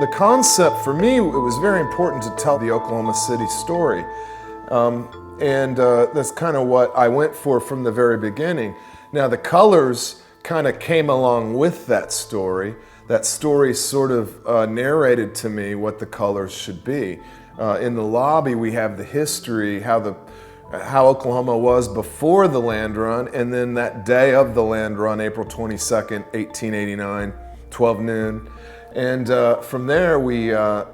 the concept for me, it was very important to tell the Oklahoma City story. That's kind of what I went for from the very beginning. Now the colors kind of came along with that story. That story sort of narrated to me what the colors should be. In the lobby we have the history, how Oklahoma was before the land run, and then that day of the land run, April 22nd, 1889, 12 noon. And from there for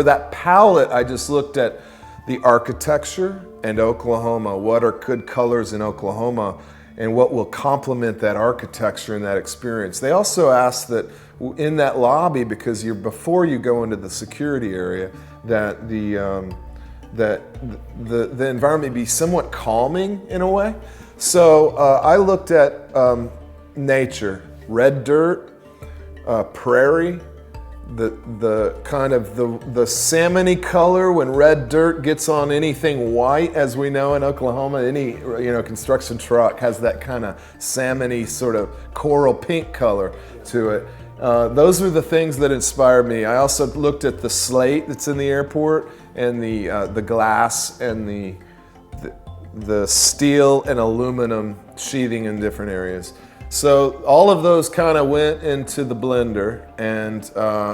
that palette, I just looked at the architecture and Oklahoma. What are good colors in Oklahoma and what will complement that architecture and that experience? They also asked that in that lobby, because before you go into the security area, that the environment be somewhat calming in a way. So I looked at nature, red dirt, prairie, the kind of the salmon-y color when red dirt gets on anything white, as we know in Oklahoma. Any construction truck has that kind of salmon-y sort of coral pink color to it. Those are the things that inspired me. I also looked at the slate that's in the airport and the glass and the steel and aluminum sheathing in different areas. So all of those kind of went into the blender, and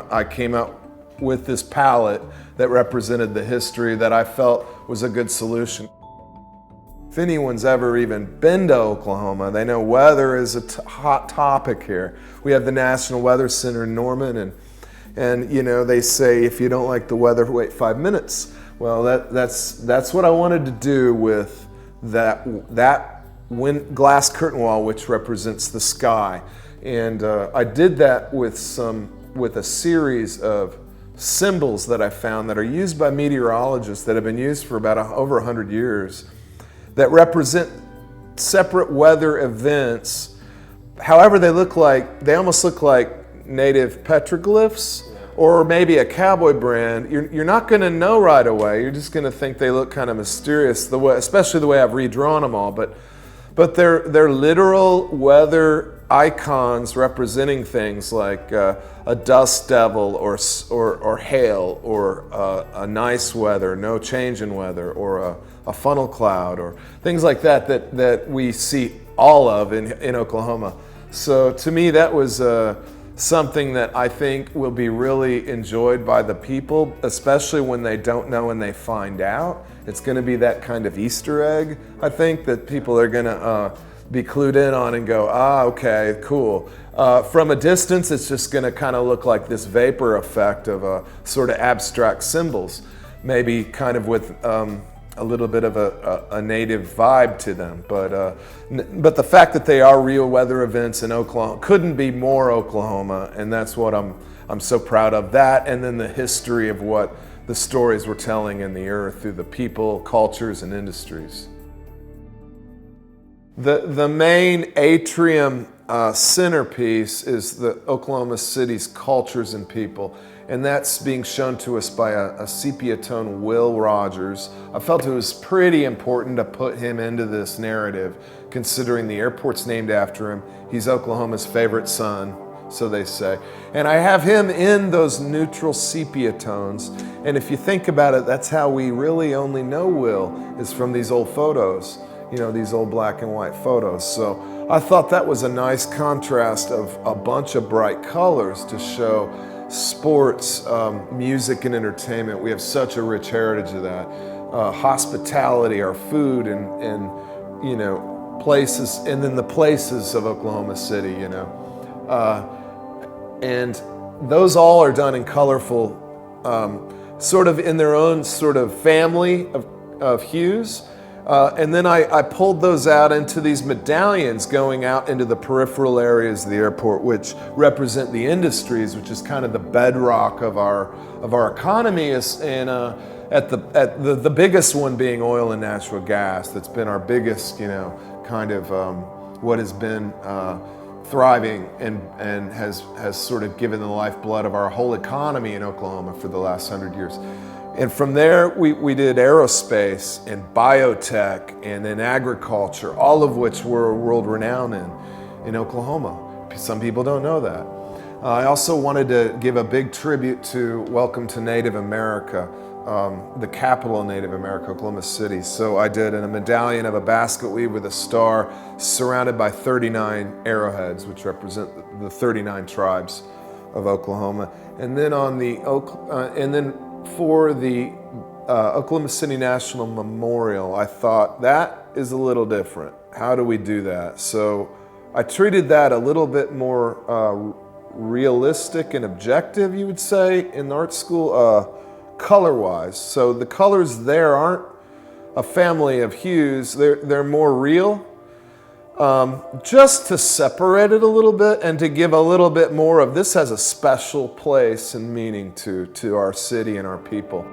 I came out with this palette that represented the history that I felt was a good solution. If anyone's ever even been to Oklahoma, they know weather is a hot topic here. We have the National Weather Center in Norman, and they say if you don't like the weather, wait 5 minutes. Well, that's what I wanted to do with that glass curtain wall, which represents the sky. And I did that with a series of symbols that I found that are used by meteorologists that have been used for about over 100 years that represent separate weather events. However, they almost look like native petroglyphs or maybe a cowboy brand. You're not going to know right away. You're just going to think they look kind of mysterious, especially the way I've redrawn them all. But they're literal weather icons representing things like a dust devil or hail or a nice weather, no change in weather, or a funnel cloud or things like that we see all of in Oklahoma. So to me, that was something that I think will be really enjoyed by the people, especially when they don't know and they find out. It's going to be that kind of Easter egg, I think, that people are going to be clued in on and go, okay, cool. From a distance, it's just going to kind of look like this vapor effect of sort of abstract symbols, maybe kind of with a little bit of a native vibe to them. But the fact that they are real weather events in Oklahoma couldn't be more Oklahoma, and that's what I'm so proud of. That, and then the history of what the stories we're telling in the earth through the people, cultures, and industries. The main atrium centerpiece is the Oklahoma City's cultures and people, and that's being shown to us by a sepia tone Will Rogers. I felt it was pretty important to put him into this narrative, considering the airport's named after him. He's Oklahoma's favorite son, so they say. And I have him in those neutral sepia tones. And if you think about it, that's how we really only know Will, is from these old photos, these old black and white photos. So I thought that was a nice contrast of a bunch of bright colors to show sports, music, and entertainment. We have such a rich heritage of that. Hospitality, our food, and places, and then the places of Oklahoma City, and those all are done in colorful, sort of in their own sort of family of hues. And then I pulled those out into these medallions going out into the peripheral areas of the airport, which represent the industries, which is kind of the bedrock of our economy. And at the biggest one being oil and natural gas. That's been our biggest, kind of what has been thriving and has sort of given the lifeblood of our whole economy in Oklahoma for the last 100 years. And from there, we did aerospace and biotech and then agriculture, all of which we're world renowned in Oklahoma. Some people don't know that. I also wanted to give a big tribute to Welcome to Native America, the capital of Native America, Oklahoma City. So I did a medallion of a basket weave with a star surrounded by 39 arrowheads, which represent the 39 tribes of Oklahoma. And then for the Oklahoma City National Memorial, I thought that is a little different. How do we do that? So I treated that a little bit more realistic and objective, you would say, in art school, color-wise. So the colors there aren't a family of hues, they're more real, just to separate it a little bit and to give a little bit more of this has a special place and meaning to our city and our people.